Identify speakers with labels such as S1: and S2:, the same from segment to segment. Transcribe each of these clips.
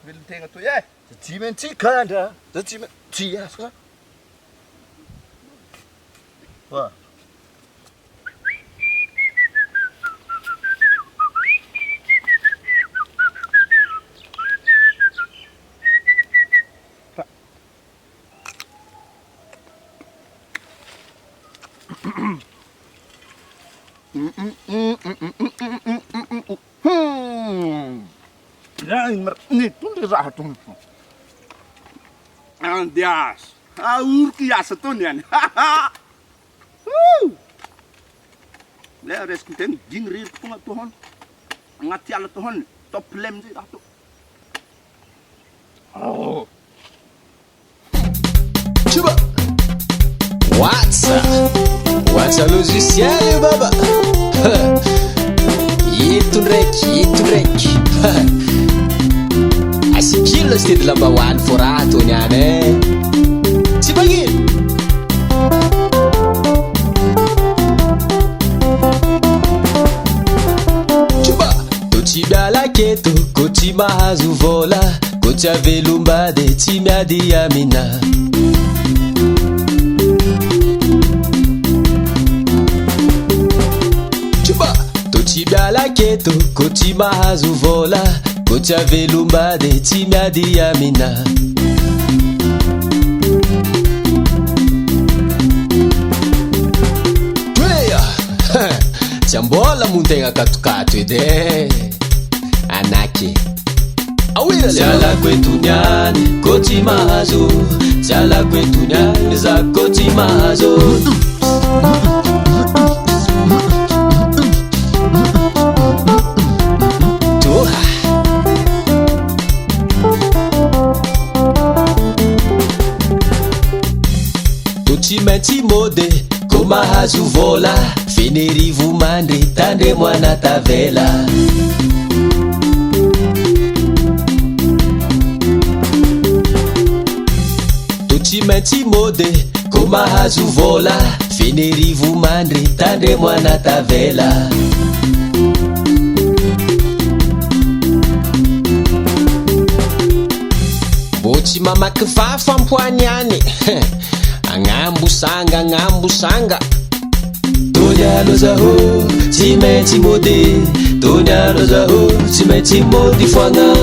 S1: Velon-tegna toy e.
S2: Tsy maintsy kandra, tsy maintsy asa. Va.
S1: Nitondry raha tony. Andias. Aorky asa tony yani. Le resky tegna diny ririko fogna tohony. Agnaty ala tohony. Top lem zay raha to. Oh.
S3: Chuba. What's a logiciel baba? Ito ndraiky. Asikilo sy tedy lamba hoany forato niany e. Tsy magnino. Chuba. Tô tsy miala keto, ko tsy mahazo vola, ko tsy avelombady, tsy miady amina. Tsy miala keto, ko tsy mahazo vola, ko tsy avelombady, tsy miady amina. Toeya, tsy ambola moa tegna katokato edy e. Anaky awira tsy alako eto niany, ko tsy mahazo. Tsy alako eto niany, za ko tsy mahazo. Tsy maintsy mode, ko mahazo vola, fenerivo mandry, tandremo anatavela. To tsy maintsy mode, ko mahazo vola, fenerivo mandry, tandremo anatavela. Bo tsy mamaky fafampoany any. Angambo sanga. Tonyalo zaho, tsy maintsy mody. Tonyalo zaho, tsy maintsy mody foagna.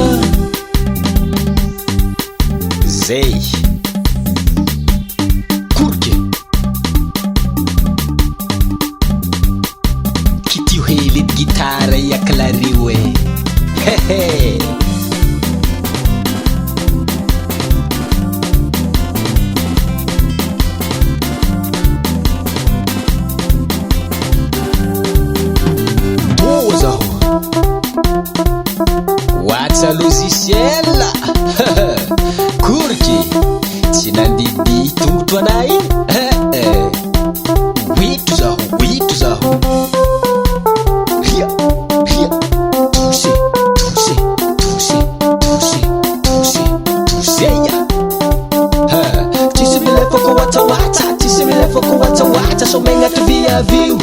S3: Zay Kurky kitio hely gitara iaklario e. Hehe. What's a logiciel? Kurky tsy nandidy tongotro anay. Wito zaho. Hia. Touché ya. Tsisy milefako watsa. Tsisy milefako watsa. Somegnatra viavio.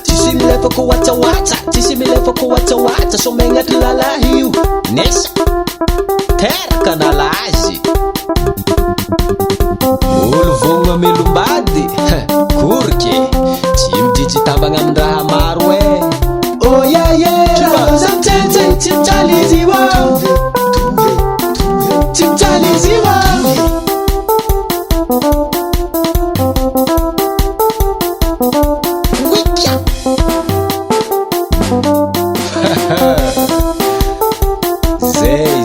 S3: Tsisy milefako watsa. Tsisy milefako watsa. Somegnatra lalahio. Nesa teraka nalazy. Olo vogna melombady. Kurky tsy mijijy tambagna amin raha maro e. Oh yeah. Chimchaliziwa.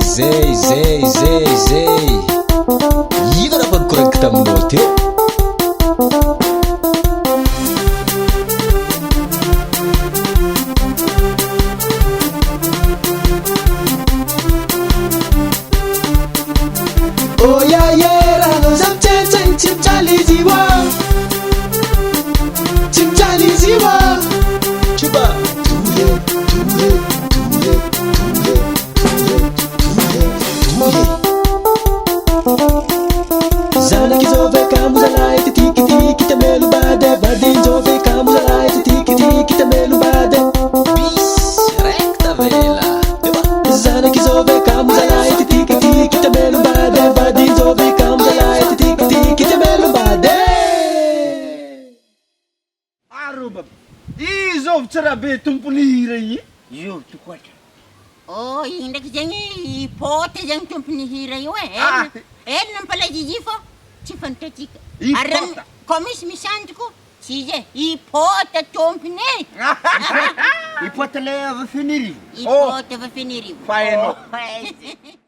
S3: Zay. Ino raha vanikoragniko taminao teo? Oh yeah, raha zamtsetsany chimchaliziwa. Chuba. Zanaky zove kamuzalay tiki tamelo bade. Vadin zove kamuzalay tiki tamelo bade. Bis rekta vela. Zanaky
S1: be tompony hira io.
S2: Io tokoatra.
S4: Oh, igny ndraiky zegny pote zegny tompony hira io e. Elona mampalaza izy io fô tsy fantatsika.
S1: I
S4: Ary
S1: pôta.
S4: koa misy misandriko, tsy izy e. I pôta tompony e.
S2: I pote le avy fenirivo.
S4: I pôta va fenirivo.
S1: Fa hainao.
S4: Oh,